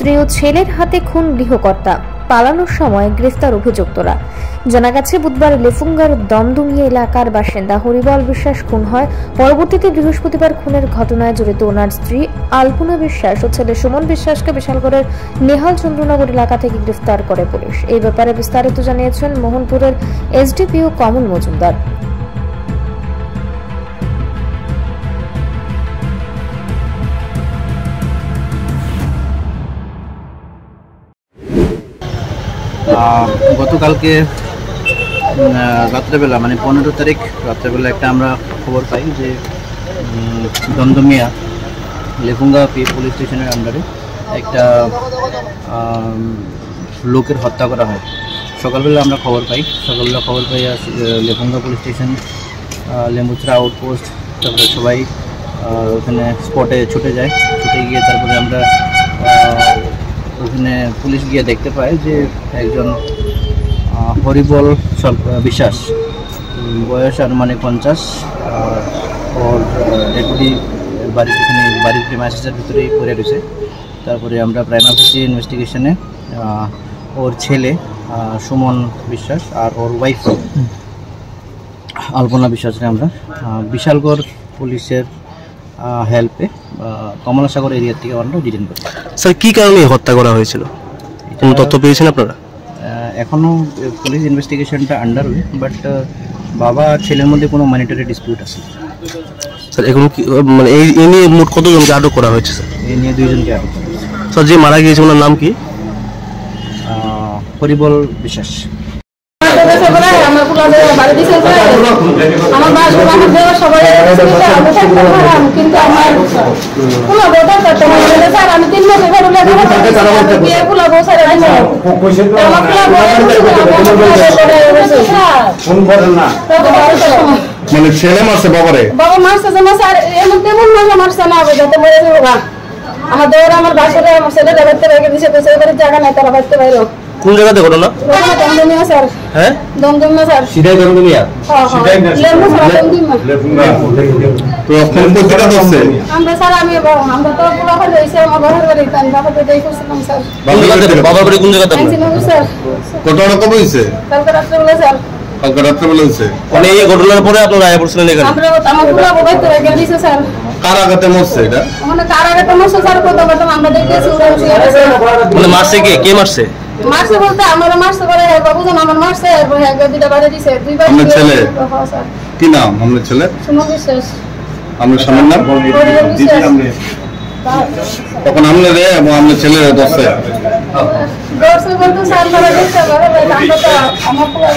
স্ত্রী ও ছেলের হাতে খুন গৃহকর্তা, পালানোর সময় গ্রেফতার অভিযুক্তরা। জানা গেছে বুধবার লেফুঙ্গার দমদমিয়া এলাকার বাসিন্দা হরিবল বিশ্বাস খুন হয়। পরবর্তীতে বৃহস্পতিবার খুনের ঘটনায় জড়িত ওনার স্ত্রী আলপনা বিশ্বাস ও ছেলে সুমন বিশ্বাসকে বিশালগড়ের নেহাল চন্দ্রনগর এলাকা থেকে গ্রেফতার করে পুলিশ। এই ব্যাপারে বিস্তারিত জানিয়েছেন মোহনপুরের এসডিপিও কমল মজুমদার। গতকালকে রাত্রেবেলা মানে 15 তারিখ রাত্রেবেলা একটা আমরা খবর পাই যে দমদমিয়া লেফুঙ্গা পুলিশ স্টেশনের আন্ডারে একটা লোকের হত্যা করা হয়। সকালবেলা আমরা খবর পাই লেফুঙ্গা পুলিশ স্টেশন, লেম্বুচড়া আউটপোস্ট, তারপরে সবাই ওখানে স্পটে ছুটে যায়। ছুটে গিয়ে তারপরে আমরা ওখানে পুলিশ গিয়ে দেখতে পায় যে একজন হরিবল বিশ্বাস, বয়স আনুমানিক 50, ওর ডেপুটি বাড়ির প্রেমাইসেসের ভিতরেই পড়ে রয়েছে। তারপরে আমরা প্রাইমারি ইনভেস্টিগেশনে ওর ছেলে সুমন বিশ্বাস আর ওর ওয়াইফ আলপনা বিশ্বাসকে আমরা বিশালগড় পুলিশের হেল্পে কমলাসাগর এরিয়া থেকে আমরা ডিটেইন করি। স্যার, কী কারণে হত্যা করা হয়েছিল, কোনো তথ্য পেয়েছেন আপনারা? এখনও পুলিশ ইনভেস্টিগেশনটা আন্ডার ওয়ে, বাট বাবা ছেলের মধ্যে কোনো ম্যানিটারি ডিসপিউট আছে। স্যার, এখন কি মানে এই নিয়ে মোট কতজনকে আটক করা হয়েছে? স্যার, এই নিয়ে 2 জনকে আটক করা হয়েছে। স্যার, যে মারা গিয়েছে ওনার নাম কি? হরিবল বিশ্বাস। মানে ছেলে মারছে বাবারে? বাবা মারছে জানা স্যার, এমন তেমন মারছে না, যাতে মরে যাবে। আমাদের আমার বাসাতে আমার ছেলে দেখতে রেখে দিছে, তো সেই জায়গা নাই, তারা বাঁচতে পারলো। কোন জায়গাতে ঘটনা? দমদমিয়া স্যার। হ্যাঁ, দমদমিয়া স্যার। সিধাই দমদমিয়া? লেম্বু স্যার, দমদমিয়া। তো আপনার কোথায় হচ্ছে? আমরা স্যার আমরা তো পুরো হয়ে হইছে আমার বাবার বাড়ি, তাই বাবাকে দেই করছিলাম স্যার। বাবার বাড়ি কোন জায়গাতে? স্যার। ঘটনা কবে হইছে? কালকে রাতে বেলা স্যার। কালকে রাতে বেলা হইছে। মানে এই ঘটনার পরে আপনারা আয়া পড়ছিলেন এখানে? আমরা আমার পুরো বাবাকে রেখে দিছে স্যার। কার আঘাতে মরছে এটা? মানে কার আঘাতে মরছে স্যার, কত কথা আমরা দেখতেছি। মানে মারছে কে মারছে? মারছে বলতে আমরা মারছে করে বাবুজন আমার মারছে, এরপর হ্যাঁ দুইটা বাড়ি দিছে, দুইবার। আপনার ছেলে স্যার। কি নাম আপনার ছেলে? সুমন বিশ্বাস। আপনার স্বামীর নাম? তখন আপনি রে এবং আপনার ছেলের দশে বলতে স্যার, আমরা দেখতে পারবো, আমরা তো আমার পুরো